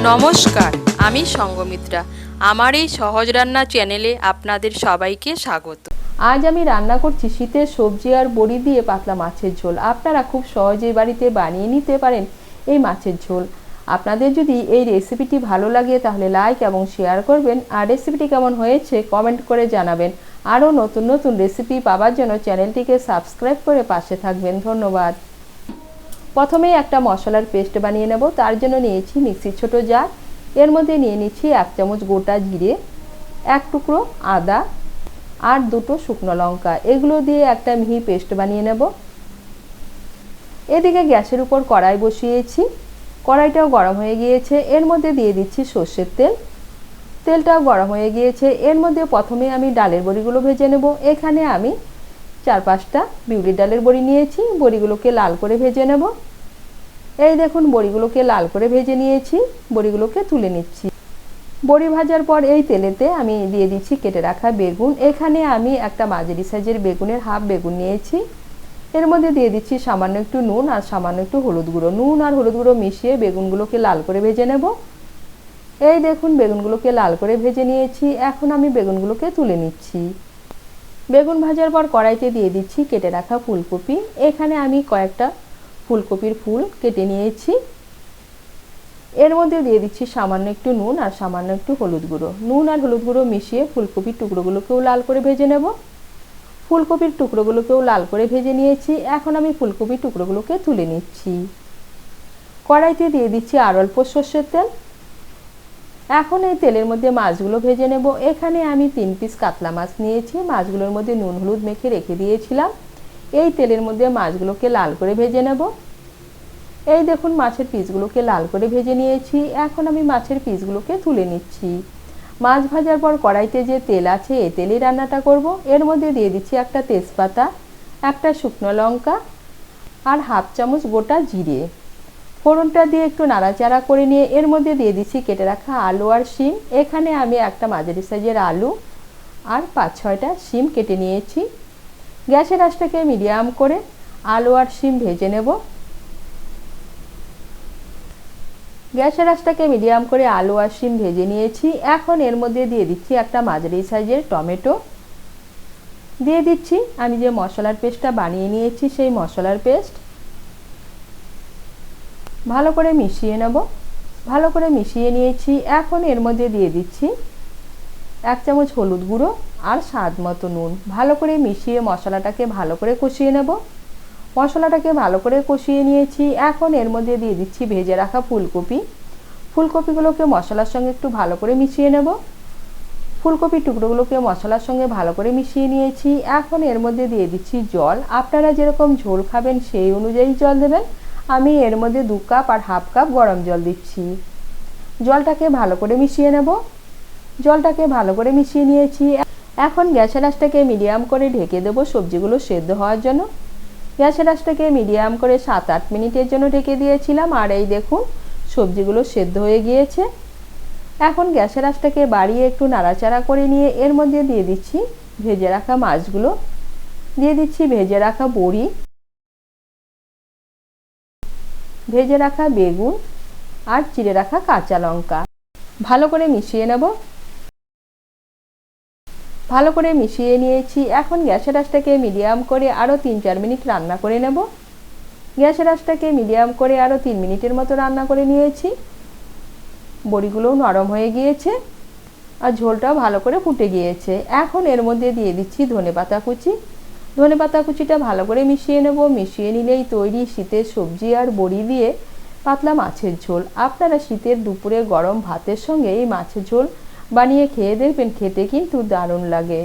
নমস্কার, আমি সঙ্গমিত্রা। আমার এই সহজ রান্না চ্যানেলে আপনাদের সবাইকে স্বাগত। আজ আমি রান্না করছি শীতের সবজি আর বড়ি দিয়ে পাতলা মাছের ঝোল। আপনারা খুব সহজেই বাড়িতে বানিয়ে নিতে পারেন এই মাছের ঝোল। আপনাদের যদি এই রেসিপিটি ভালো লাগে তাহলে লাইক এবং শেয়ার করবেন, আর রেসিপিটি কেমন হয়েছে কমেন্ট করে জানাবেন। আরও নতুন নতুন রেসিপি পাওয়ার জন্য চ্যানেলটিকে সাবস্ক্রাইব করে পাশে থাকবেন। ধন্যবাদ। প্রথমেই একটা মশলার পেস্ট বানিয়ে নেব। তার জন্য নিয়েছি মিক্সির ছোট জার, এর মধ্যে নিয়ে নিচ্ছি 1 চামচ গোটা জিরে, 1 টুকরো আদা আর 2টো শুকনো লঙ্কা। এগুলো দিয়ে একটা মিহি পেস্ট বানিয়ে নেব। এদিকে গ্যাসের উপর কড়াই বসিয়েছি, কড়াইটাও গরম হয়ে গিয়েছে। এর মধ্যে দিয়ে দিচ্ছি সর্ষের তেল, তেলটাও গরম হয়ে গিয়েছে। এর মধ্যে প্রথমে আমি ডালের বড়িগুলো ভেজে নেব। এখানে আমি 4-5টা বিউলির ডালের বড়ি নিয়েছি, বড়িগুলোকে লাল করে ভেজে নেব। এই দেখুন বড়িগুলোকে লাল করে ভেজে নিয়েছি, বড়িগুলোকে তুলে নিচ্ছি। বড়ি ভাজার পর এই তেলেতে আমি দিয়ে দিচ্ছি কেটে রাখা বেগুন। এখানে আমি একটা মাঝারি সাইজের বেগুনের হাফ বেগুন নিয়েছি। এর মধ্যে দিয়ে দিচ্ছি সামান্য একটু নুন আর সামান্য একটু হলুদ গুঁড়ো। নুন আর হলুদ গুঁড়ো মিশিয়ে বেগুনগুলোকে লাল করে ভেজে নেব। এই দেখুন বেগুনগুলোকে লাল করে ভেজে নিয়েছি। এখন আমি বেগুনগুলোকে তুলে নিচ্ছি। বেগুন ভাজার পর কড়াইতে দিয়ে দিচ্ছি কেটে রাখা ফুলকপি। এখানে আমি কয়েকটা ফুলকপির ফুল কেটে নিয়েছি। এর মধ্যে দিয়ে দিচ্ছি সামান্য একটু নুন আর সামান্য একটু হলুদ গুঁড়ো। নুন আর হলুদ গুঁড়ো মিশিয়ে ফুলকপির টুকরোগুলোকেও লাল করে ভেজে নেব। ফুলকপির টুকরোগুলোকেও লাল করে ভেজে নিয়েছি। এখন আমি ফুলকপির টুকরোগুলোকে তুলে নিচ্ছি। কড়াইতে দিয়ে দিচ্ছি আর অল্প সর্ষের তেল। এখন এই তেলের মধ্যে মাছগুলো ভেজে নেব। এখানে আমি 3 পিস কাতলা মাছ নিয়েছি। মাছগুলোর মধ্যে নুন হলুদ মেখে রেখে দিয়েছিলাম। এই তেলের মধ্যে মাছগুলোকে লাল করে ভেজে নেব। এই দেখুন মাছের পিসগুলোকে লাল করে ভেজে নিয়েছি। এখন আমি মাছের পিসগুলোকে তুলে নিচ্ছি। মাছ ভাজার পর কড়াইতে যে তেল আছে এই তেলেই রান্নাটা করব। এর মধ্যে দিয়ে দিচ্ছি একটা তেজপাতা, একটা শুকনো লঙ্কা আর হাফ চামচ গোটা জিরে। ফোড়নটা দিয়ে একটু নাড়াচাড়া করে নিয়ে এর মধ্যে দিয়ে দিচ্ছি কেটে রাখা আলু আর শিম। এখানে আমি একটা মাঝারি সাইজের আলু আর 5-6টা শিম কেটে নিয়েছি। গ্যাসের আঁচটাকে মিডিয়াম করে আলু আর শিম ভেজে নেব। গ্যাসের আঁচটাকে মিডিয়াম করে আলু আর শিম ভেজে নিয়েছি। এখন এর মধ্যে দিয়ে দিচ্ছি একটা মাঝারি সাইজের টমেটো, দিয়ে দিচ্ছি আমি যে মশলার পেস্টটা বানিয়ে নিয়েছি সেই মশলার পেস্ট। ভালো করে মিশিয়ে নেব। ভালো করে মিশিয়ে নিয়েছি। এখন এর মধ্যে দিয়ে দিচ্ছি 1 চামচ হলুদ গুঁড়ো আর স্বাদ মতো নুন। ভালো করে মিশিয়ে মশলাটাকে ভালো করে কষিয়ে নেব। মশলাটাকে ভালো করে কষিয়ে নিয়েছি। এখন এর মধ্যে দিয়ে দিচ্ছি ভেজে রাখা ফুলকপি। ফুলকপিগুলোকে মশলার সঙ্গে একটু ভালো করে মিশিয়ে নেব। ফুলকপির টুকরোগুলোকে মশলার সঙ্গে ভালো করে মিশিয়ে নিয়েছি। এখন এর মধ্যে দিয়ে দিচ্ছি জল। আপনারা যেরকম ঝোল খাবেন সেই অনুযায়ী জল দেবেন। আমি এর মধ্যে 2 কাপ আর হাফ কাপ গরম জল দিচ্ছি। জলটাকে ভালো করে মিশিয়ে নেব। জলটাকে ভালো করে মিশিয়ে নিয়েছি। এখন গ্যাসের আঁচটাকে মিডিয়াম করে ঢেকে দেব সবজিগুলো সেদ্ধ হওয়ার জন্য। গ্যাসের আঁচটাকে মিডিয়াম করে 7-8 মিনিটের জন্য ঢেকে দিয়েছিলাম। আর এই দেখুন সবজিগুলো সেদ্ধ হয়ে গিয়েছে। এখন গ্যাসের আঁচটাকে বাড়িয়ে একটু নাড়াচাড়া করে নিয়ে এর মধ্যে দিয়ে দিচ্ছি ভেজে রাখা মাছগুলো, দিয়ে দিচ্ছি ভেজে রাখা বড়ি, ভেজে রাখা বেগুন আর চিড়ে রাখা কাঁচা লঙ্কা। ভালো করে মিশিয়ে নেব। ভালো করে মিশিয়ে নিয়েছি। এখন গ্যাসের আঁচটাকে মিডিয়াম করে আরও 3-4 মিনিট রান্না করে নেব। গ্যাসের আঁচটাকে মিডিয়াম করে আরও 3 মিনিটের মতো রান্না করে নিয়েছি। বড়িগুলোও নরম হয়ে গিয়েছে আর ঝোলটাও ভালো করে ফুটে গিয়েছে। এখন এর মধ্যে দিয়ে দিচ্ছি ধনেপাতা কুচি। ধনেপাতা কুচিটা ভালো করে মিশিয়ে নেব। মিশিয়ে নিলেই তৈরি শীতের সবজি আর বড়ি দিয়ে পাতলা মাছের ঝোল। আপনারা শীতের দুপুরে গরম ভাতের সঙ্গে এই মাছের ঝোল বানিয়ে খেয়ে দেখবেন, খেতে কিন্তু দারুণ লাগে।